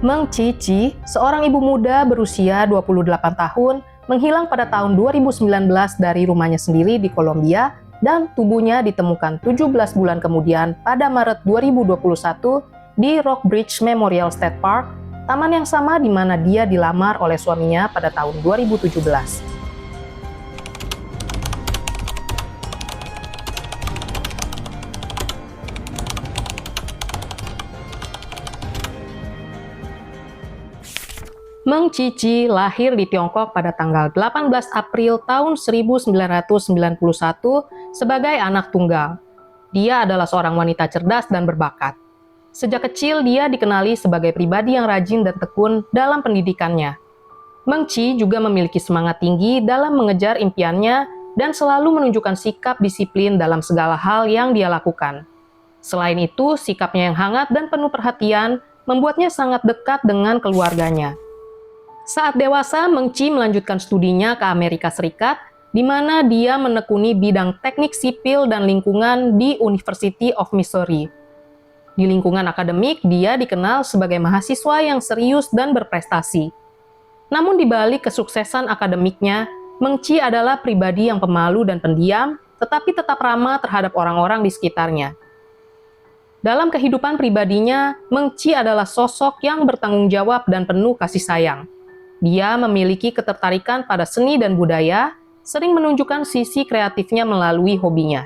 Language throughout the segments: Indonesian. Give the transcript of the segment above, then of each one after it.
Meng Cici, seorang ibu muda berusia 28 tahun, menghilang pada tahun 2019 dari rumahnya sendiri di Kolombia dan tubuhnya ditemukan 17 bulan kemudian pada Maret 2021 di Rockbridge Memorial State Park, taman yang sama di mana dia dilamar oleh suaminya pada tahun 2017. Meng Cici lahir di Tiongkok pada tanggal 18 April tahun 1991 sebagai anak tunggal. Dia adalah seorang wanita cerdas dan berbakat. Sejak kecil dia dikenali sebagai pribadi yang rajin dan tekun dalam pendidikannya. Meng Ci juga memiliki semangat tinggi dalam mengejar impiannya dan selalu menunjukkan sikap disiplin dalam segala hal yang dia lakukan. Selain itu, sikapnya yang hangat dan penuh perhatian membuatnya sangat dekat dengan keluarganya. Saat dewasa, Meng Ci melanjutkan studinya ke Amerika Serikat, di mana dia menekuni bidang teknik sipil dan lingkungan di University of Missouri. Di lingkungan akademik, dia dikenal sebagai mahasiswa yang serius dan berprestasi. Namun di balik kesuksesan akademiknya, Meng Ci adalah pribadi yang pemalu dan pendiam, tetapi tetap ramah terhadap orang-orang di sekitarnya. Dalam kehidupan pribadinya, Meng Ci adalah sosok yang bertanggung jawab dan penuh kasih sayang. Dia memiliki ketertarikan pada seni dan budaya, sering menunjukkan sisi kreatifnya melalui hobinya.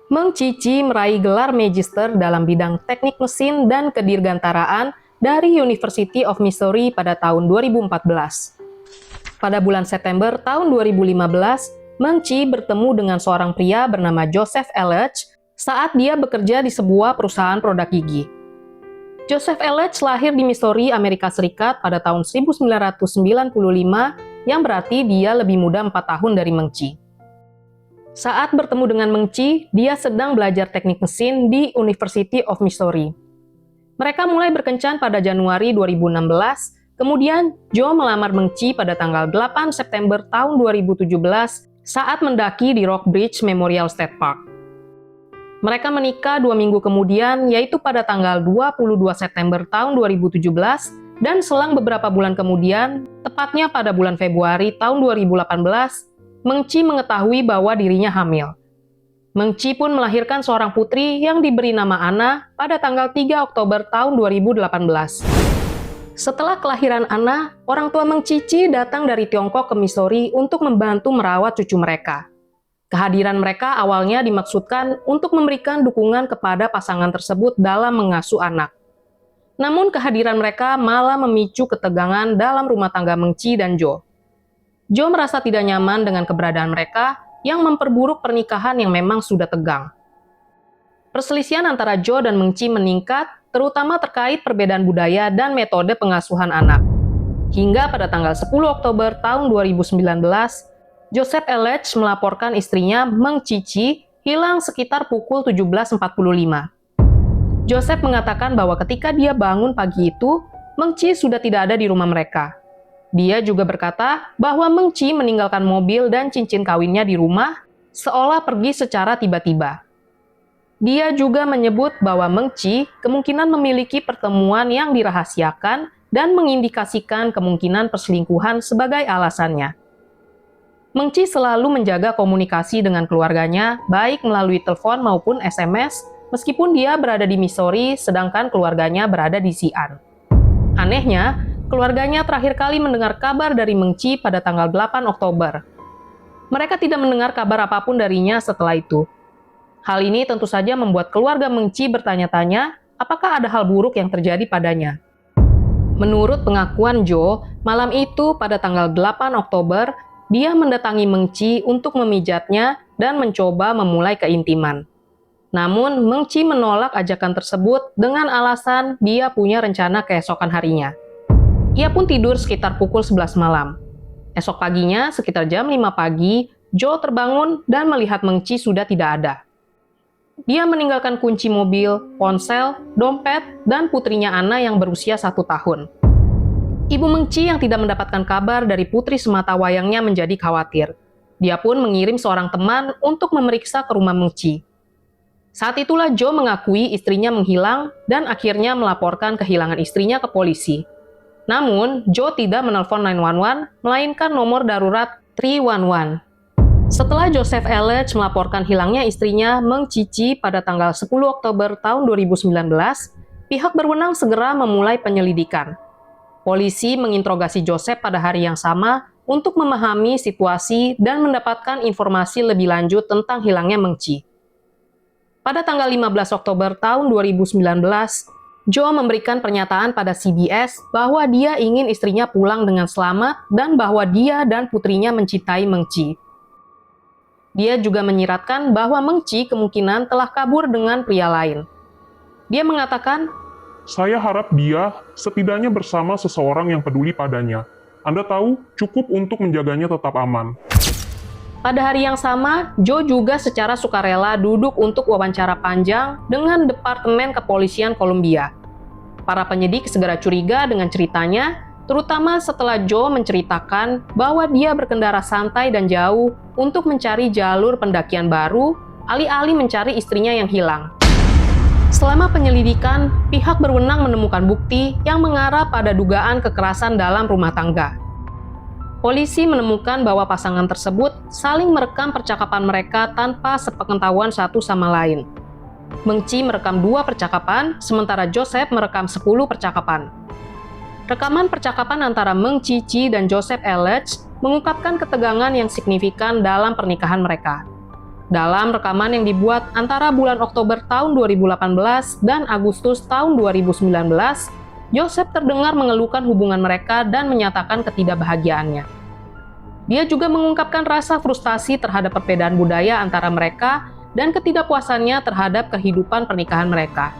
Meng Cici meraih gelar Magister dalam bidang teknik mesin dan kedirgantaraan dari University of Missouri pada tahun 2014. Pada bulan September tahun 2015, Meng Ci bertemu dengan seorang pria bernama Joseph Elledge saat dia bekerja di sebuah perusahaan produk gigi. Joseph Elledge lahir di Missouri, Amerika Serikat pada tahun 1995, yang berarti dia lebih muda 4 tahun dari Meng Ci. Saat bertemu dengan Meng Ci, dia sedang belajar teknik mesin di University of Missouri. Mereka mulai berkencan pada Januari 2016, kemudian Joe melamar Meng Ci pada tanggal 8 September tahun 2017 saat mendaki di Rockbridge Memorial State Park. Mereka menikah 2 minggu kemudian, yaitu pada tanggal 22 September tahun 2017, dan selang beberapa bulan kemudian, tepatnya pada bulan Februari tahun 2018, Meng Ci mengetahui bahwa dirinya hamil. Meng Ci pun melahirkan seorang putri yang diberi nama Anna pada tanggal 3 Oktober tahun 2018. Setelah kelahiran Anna, orang tua Meng Cici datang dari Tiongkok ke Missouri untuk membantu merawat cucu mereka. Kehadiran mereka awalnya dimaksudkan untuk memberikan dukungan kepada pasangan tersebut dalam mengasuh anak. Namun kehadiran mereka malah memicu ketegangan dalam rumah tangga Meng Ci dan Joe. Joe merasa tidak nyaman dengan keberadaan mereka yang memperburuk pernikahan yang memang sudah tegang. Perselisihan antara Joe dan Meng Ci meningkat, terutama terkait perbedaan budaya dan metode pengasuhan anak. Hingga pada tanggal 10 Oktober tahun 2019, Joseph Elledge melaporkan istrinya Meng Cici hilang sekitar pukul 17.45. Joseph mengatakan bahwa ketika dia bangun pagi itu, Meng Ci sudah tidak ada di rumah mereka. Dia juga berkata bahwa Meng Ci meninggalkan mobil dan cincin kawinnya di rumah, seolah pergi secara tiba-tiba. Dia juga menyebut bahwa Meng Ci kemungkinan memiliki pertemuan yang dirahasiakan dan mengindikasikan kemungkinan perselingkuhan sebagai alasannya. Meng Ci selalu menjaga komunikasi dengan keluarganya, baik melalui telepon maupun SMS, meskipun dia berada di Missouri, sedangkan keluarganya berada di Xi'an. Anehnya, keluarganya terakhir kali mendengar kabar dari Meng Ci pada tanggal 8 Oktober. Mereka tidak mendengar kabar apapun darinya setelah itu. Hal ini tentu saja membuat keluarga Meng Ci bertanya-tanya, apakah ada hal buruk yang terjadi padanya. Menurut pengakuan Joe, malam itu pada tanggal 8 Oktober, dia mendatangi Meng Ci untuk memijatnya dan mencoba memulai keintiman. Namun, Meng Ci menolak ajakan tersebut dengan alasan dia punya rencana keesokan harinya. Ia pun tidur sekitar pukul 11 malam. Esok paginya, sekitar jam 5 pagi, Joe terbangun dan melihat Meng Ci sudah tidak ada. Dia meninggalkan kunci mobil, ponsel, dompet, dan putrinya Anna yang berusia 1 tahun. Ibu Meng Ci yang tidak mendapatkan kabar dari putri semata wayangnya menjadi khawatir. Dia pun mengirim seorang teman untuk memeriksa ke rumah Meng Ci. Saat itulah Joe mengakui istrinya menghilang dan akhirnya melaporkan kehilangan istrinya ke polisi. Namun, Joe tidak menelpon 911, melainkan nomor darurat 311. Setelah Joseph Elledge melaporkan hilangnya istrinya Meng Cici pada tanggal 10 Oktober tahun 2019, pihak berwenang segera memulai penyelidikan. Polisi menginterogasi Joseph pada hari yang sama untuk memahami situasi dan mendapatkan informasi lebih lanjut tentang hilangnya Meng Ci. Pada tanggal 15 Oktober tahun 2019, Joe memberikan pernyataan pada CBS bahwa dia ingin istrinya pulang dengan selamat dan bahwa dia dan putrinya mencintai Meng Ci. Dia juga menyiratkan bahwa Meng Ci kemungkinan telah kabur dengan pria lain. Dia mengatakan, "Saya harap dia setidaknya bersama seseorang yang peduli padanya. Anda tahu, cukup untuk menjaganya tetap aman." Pada hari yang sama, Joe juga secara sukarela duduk untuk wawancara panjang dengan Departemen Kepolisian Kolombia. Para penyidik segera curiga dengan ceritanya, terutama setelah Joe menceritakan bahwa dia berkendara santai dan jauh untuk mencari jalur pendakian baru, alih-alih mencari istrinya yang hilang. Selama penyelidikan, pihak berwenang menemukan bukti yang mengarah pada dugaan kekerasan dalam rumah tangga. Polisi menemukan bahwa pasangan tersebut saling merekam percakapan mereka tanpa sepengetahuan satu sama lain. Meng Ci merekam 2 percakapan, sementara Joseph merekam 10 percakapan. Rekaman percakapan antara Meng Cici dan Joseph Elledge mengungkapkan ketegangan yang signifikan dalam pernikahan mereka. Dalam rekaman yang dibuat antara bulan Oktober tahun 2018 dan Agustus tahun 2019, Joseph terdengar mengeluhkan hubungan mereka dan menyatakan ketidakbahagiaannya. Dia juga mengungkapkan rasa frustasi terhadap perbedaan budaya antara mereka dan ketidakpuasannya terhadap kehidupan pernikahan mereka.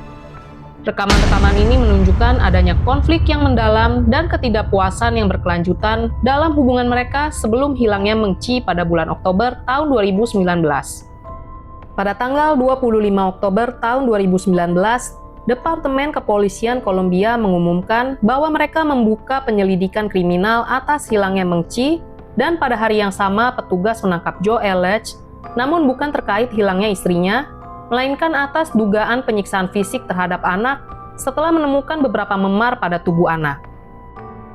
Rekaman-rekaman ini menunjukkan adanya konflik yang mendalam dan ketidakpuasan yang berkelanjutan dalam hubungan mereka sebelum hilangnya Meng Ci pada bulan Oktober tahun 2019. Pada tanggal 25 Oktober tahun 2019, Departemen Kepolisian Kolombia mengumumkan bahwa mereka membuka penyelidikan kriminal atas hilangnya Meng Ci, dan pada hari yang sama petugas menangkap Joe Elledge, namun bukan terkait hilangnya istrinya, melainkan atas dugaan penyiksaan fisik terhadap anak setelah menemukan beberapa memar pada tubuh anak.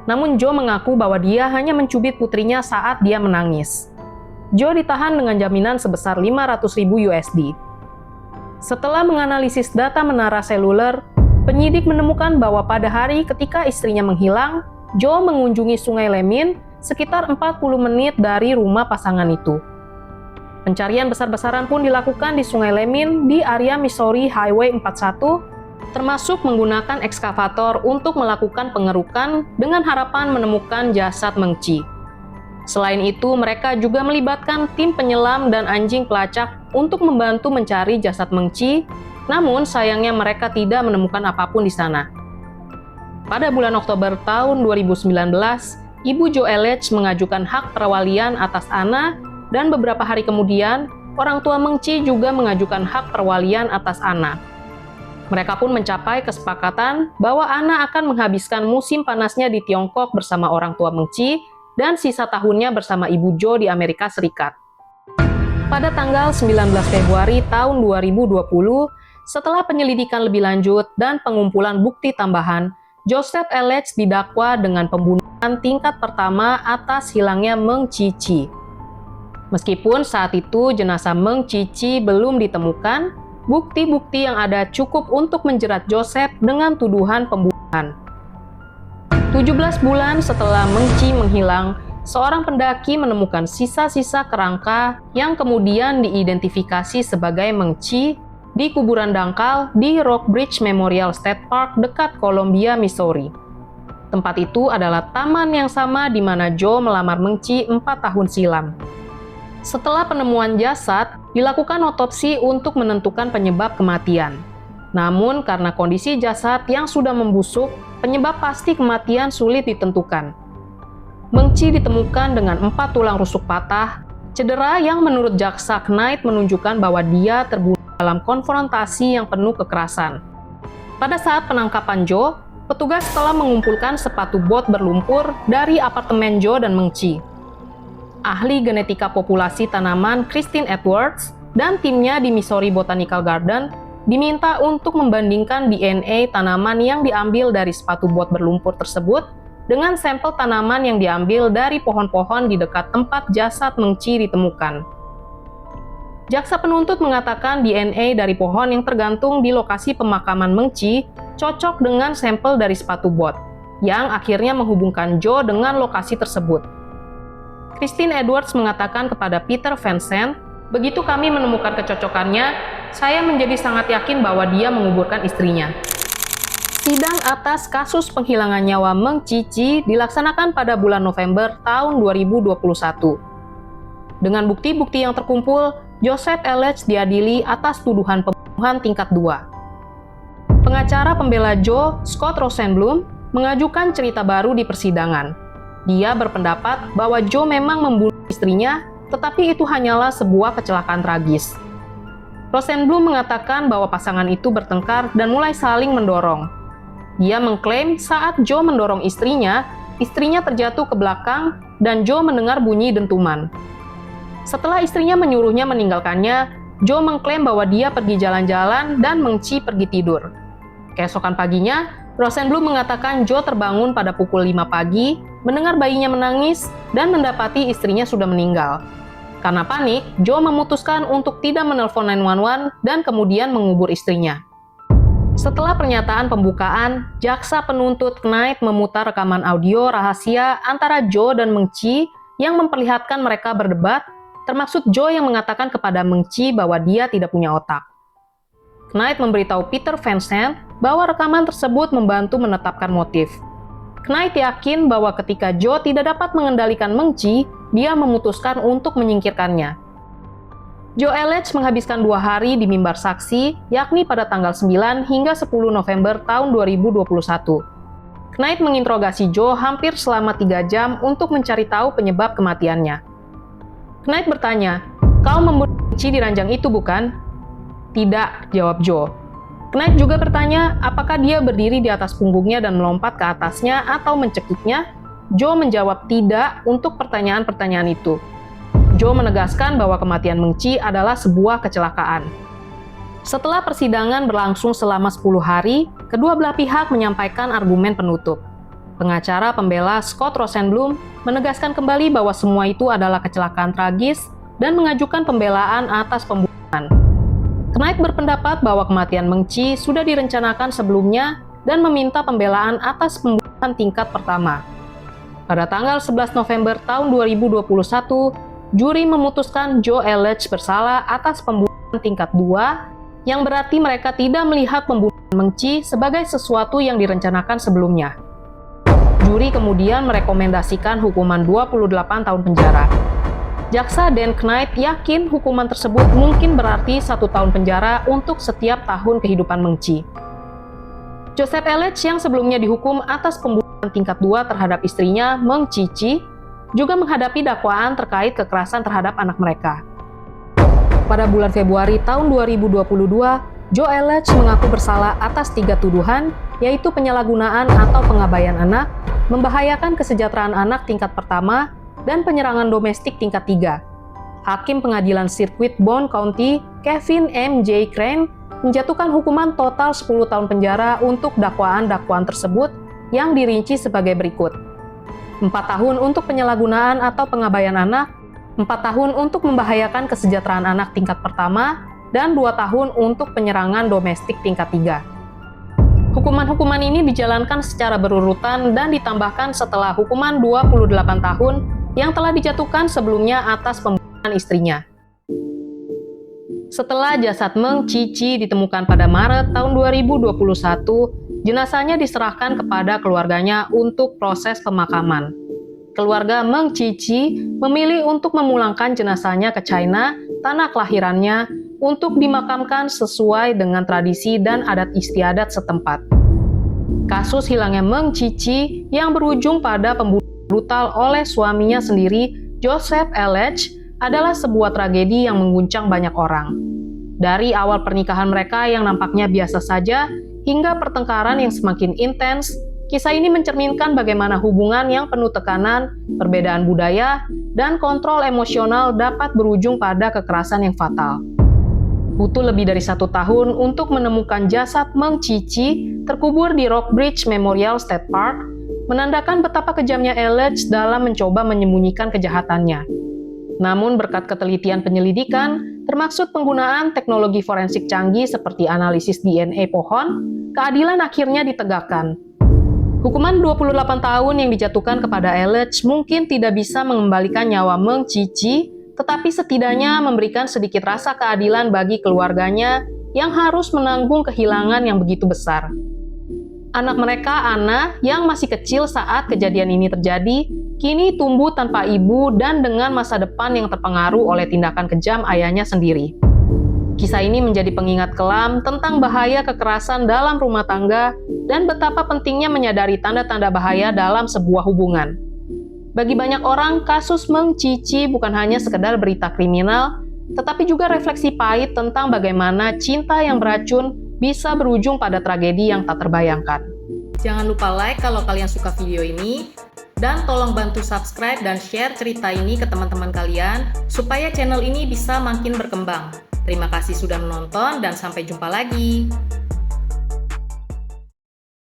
Namun Joe mengaku bahwa dia hanya mencubit putrinya saat dia menangis. Joe ditahan dengan jaminan sebesar 500.000 USD. Setelah menganalisis data menara seluler, penyidik menemukan bahwa pada hari ketika istrinya menghilang, Joe mengunjungi Sungai Lemin sekitar 40 menit dari rumah pasangan itu. Pencarian besar-besaran pun dilakukan di Sungai Lemin di area Missouri Highway 41, termasuk menggunakan ekskavator untuk melakukan pengerukan dengan harapan menemukan jasad Meng Ci. Selain itu, mereka juga melibatkan tim penyelam dan anjing pelacak untuk membantu mencari jasad Meng Ci, namun sayangnya mereka tidak menemukan apapun di sana. Pada bulan Oktober tahun 2019, Ibu Joe Elledge mengajukan hak perwalian atas Anna, dan beberapa hari kemudian, orang tua Meng Ci juga mengajukan hak perwalian atas Anna. Mereka pun mencapai kesepakatan bahwa Anna akan menghabiskan musim panasnya di Tiongkok bersama orang tua Meng Ci, dan sisa tahunnya bersama Ibu Joe di Amerika Serikat. Pada tanggal 19 Februari tahun 2020, setelah penyelidikan lebih lanjut dan pengumpulan bukti tambahan, Joseph Elledge didakwa dengan pembunuhan tingkat pertama atas hilangnya Meng Cici. Meskipun saat itu jenazah Meng Cici belum ditemukan, bukti-bukti yang ada cukup untuk menjerat Joseph dengan tuduhan pembunuhan. 17 bulan setelah Meng Ci menghilang, seorang pendaki menemukan sisa-sisa kerangka yang kemudian diidentifikasi sebagai Meng Ci di kuburan dangkal di Rockbridge Memorial State Park dekat Columbia, Missouri. Tempat itu adalah taman yang sama di mana Joe melamar Meng Ci 4 tahun silam. Setelah penemuan jasad, dilakukan otopsi untuk menentukan penyebab kematian. Namun, karena kondisi jasad yang sudah membusuk, penyebab pasti kematian sulit ditentukan. Meng Ci ditemukan dengan 4 tulang rusuk patah, cedera yang menurut jaksa Knight menunjukkan bahwa dia terbunuh dalam konfrontasi yang penuh kekerasan. Pada saat penangkapan Joe, petugas telah mengumpulkan sepatu bot berlumpur dari apartemen Joe dan Meng Ci. Ahli genetika populasi tanaman Christine Edwards dan timnya di Missouri Botanical Garden diminta untuk membandingkan DNA tanaman yang diambil dari sepatu bot berlumpur tersebut dengan sampel tanaman yang diambil dari pohon-pohon di dekat tempat jasad Meng Chi ditemukan. Jaksa penuntut mengatakan DNA dari pohon yang tergantung di lokasi pemakaman Meng Chi cocok dengan sampel dari sepatu bot, yang akhirnya menghubungkan Joe dengan lokasi tersebut. Christine Edwards mengatakan kepada Peter Van Sant, "Begitu kami menemukan kecocokannya, saya menjadi sangat yakin bahwa dia menguburkan istrinya." Sidang atas kasus penghilangan nyawa Meng Chi dilaksanakan pada bulan November tahun 2021. Dengan bukti-bukti yang terkumpul, Joseph Elledge diadili atas tuduhan pembunuhan tingkat 2. Pengacara pembela Joe, Scott Rosenblum, mengajukan cerita baru di persidangan. Dia berpendapat bahwa Joe memang membunuh istrinya, tetapi itu hanyalah sebuah kecelakaan tragis. Rosenblum mengatakan bahwa pasangan itu bertengkar dan mulai saling mendorong. Dia mengklaim saat Joe mendorong istrinya terjatuh ke belakang dan Joe mendengar bunyi dentuman. Setelah istrinya menyuruhnya meninggalkannya, Joe mengklaim bahwa dia pergi jalan-jalan dan Meng Chi pergi tidur. Keesokan paginya, Rosenblum mengatakan Joe terbangun pada pukul 5 pagi, mendengar bayinya menangis, dan mendapati istrinya sudah meninggal. Karena panik, Joe memutuskan untuk tidak menelpon 911 dan kemudian mengubur istrinya. Setelah pernyataan pembukaan, jaksa penuntut Knight memutar rekaman audio rahasia antara Joe dan Meng Chi yang memperlihatkan mereka berdebat, termasuk Joe yang mengatakan kepada Meng Chi bahwa dia tidak punya otak. Knight memberitahu Peter Van Sant bahwa rekaman tersebut membantu menetapkan motif. Knight yakin bahwa ketika Joe tidak dapat mengendalikan Meng Chi, dia memutuskan untuk menyingkirkannya. Joe Elledge menghabiskan 2 hari di mimbar saksi, yakni pada tanggal 9 hingga 10 November tahun 2021. Knight menginterogasi Joe hampir selama 3 jam untuk mencari tahu penyebab kematiannya. Knight bertanya, "Kau membunuh Meng Chi di ranjang itu, bukan?" "Tidak," jawab Joe. Knight juga bertanya apakah dia berdiri di atas punggungnya dan melompat ke atasnya atau mencekiknya. Joe menjawab tidak untuk pertanyaan-pertanyaan itu. Joe menegaskan bahwa kematian Meng Chi adalah sebuah kecelakaan. Setelah persidangan berlangsung selama 10 hari, kedua belah pihak menyampaikan argumen penutup. Pengacara pembela Scott Rosenblum menegaskan kembali bahwa semua itu adalah kecelakaan tragis dan mengajukan pembelaan atas pembunuhan. Knight berpendapat bahwa kematian Meng Chi sudah direncanakan sebelumnya dan meminta pembelaan atas pembunuhan tingkat pertama. Pada tanggal 11 November tahun 2021, juri memutuskan Joe Elledge bersalah atas pembunuhan tingkat 2, yang berarti mereka tidak melihat pembunuhan Meng Chi sebagai sesuatu yang direncanakan sebelumnya. Juri kemudian merekomendasikan hukuman 28 tahun penjara. Jaksa Dan Knight yakin hukuman tersebut mungkin berarti 1 tahun penjara untuk setiap tahun kehidupan Meng Chi. Joseph Elledge yang sebelumnya dihukum atas pembunuhan tingkat 2 terhadap istrinya Meng Chi juga menghadapi dakwaan terkait kekerasan terhadap anak mereka. Pada bulan Februari tahun 2022, Joe Elledge mengaku bersalah atas 3 tuduhan, yaitu penyalahgunaan atau pengabaian anak, membahayakan kesejahteraan anak tingkat pertama, dan penyerangan domestik tingkat 3. Hakim Pengadilan Sirkuit Bond County, Kevin M. J. Crane, menjatuhkan hukuman total 10 tahun penjara untuk dakwaan-dakwaan tersebut yang dirinci sebagai berikut. 4 tahun untuk penyalahgunaan atau pengabaian anak, 4 tahun untuk membahayakan kesejahteraan anak tingkat pertama, dan 2 tahun untuk penyerangan domestik tingkat 3. Hukuman-hukuman ini dijalankan secara berurutan dan ditambahkan setelah hukuman 28 tahun yang telah dijatuhkan sebelumnya atas pembunuhan istrinya. Setelah jasad Meng Chi ditemukan pada Maret tahun 2021, jenazahnya diserahkan kepada keluarganya untuk proses pemakaman. Keluarga Meng Chi memilih untuk memulangkan jenazahnya ke China, tanah kelahirannya, untuk dimakamkan sesuai dengan tradisi dan adat istiadat setempat. Kasus hilangnya Meng Chi yang berujung pada pembunuhan brutal oleh suaminya sendiri, Joseph Elledge, adalah sebuah tragedi yang mengguncang banyak orang. Dari awal pernikahan mereka yang nampaknya biasa saja, hingga pertengkaran yang semakin intens, kisah ini mencerminkan bagaimana hubungan yang penuh tekanan, perbedaan budaya, dan kontrol emosional dapat berujung pada kekerasan yang fatal. Butuh lebih dari 1 tahun untuk menemukan jasad Meng Cici terkubur di Rockbridge Memorial State Park, menandakan betapa kejamnya Elledge dalam mencoba menyembunyikan kejahatannya. Namun berkat ketelitian penyelidikan, termaksud penggunaan teknologi forensik canggih seperti analisis DNA pohon, keadilan akhirnya ditegakkan. Hukuman 28 tahun yang dijatuhkan kepada Elledge mungkin tidak bisa mengembalikan nyawa Meng Cici, tetapi setidaknya memberikan sedikit rasa keadilan bagi keluarganya yang harus menanggung kehilangan yang begitu besar. Anak mereka, Anna, yang masih kecil saat kejadian ini terjadi, kini tumbuh tanpa ibu dan dengan masa depan yang terpengaruh oleh tindakan kejam ayahnya sendiri. Kisah ini menjadi pengingat kelam tentang bahaya kekerasan dalam rumah tangga dan betapa pentingnya menyadari tanda-tanda bahaya dalam sebuah hubungan. Bagi banyak orang, kasus Meng Cici bukan hanya sekedar berita kriminal, tetapi juga refleksi pahit tentang bagaimana cinta yang beracun bisa berujung pada tragedi yang tak terbayangkan. Jangan lupa like kalau kalian suka video ini, dan tolong bantu subscribe dan share cerita ini ke teman-teman kalian, supaya channel ini bisa makin berkembang. Terima kasih sudah menonton dan sampai jumpa lagi.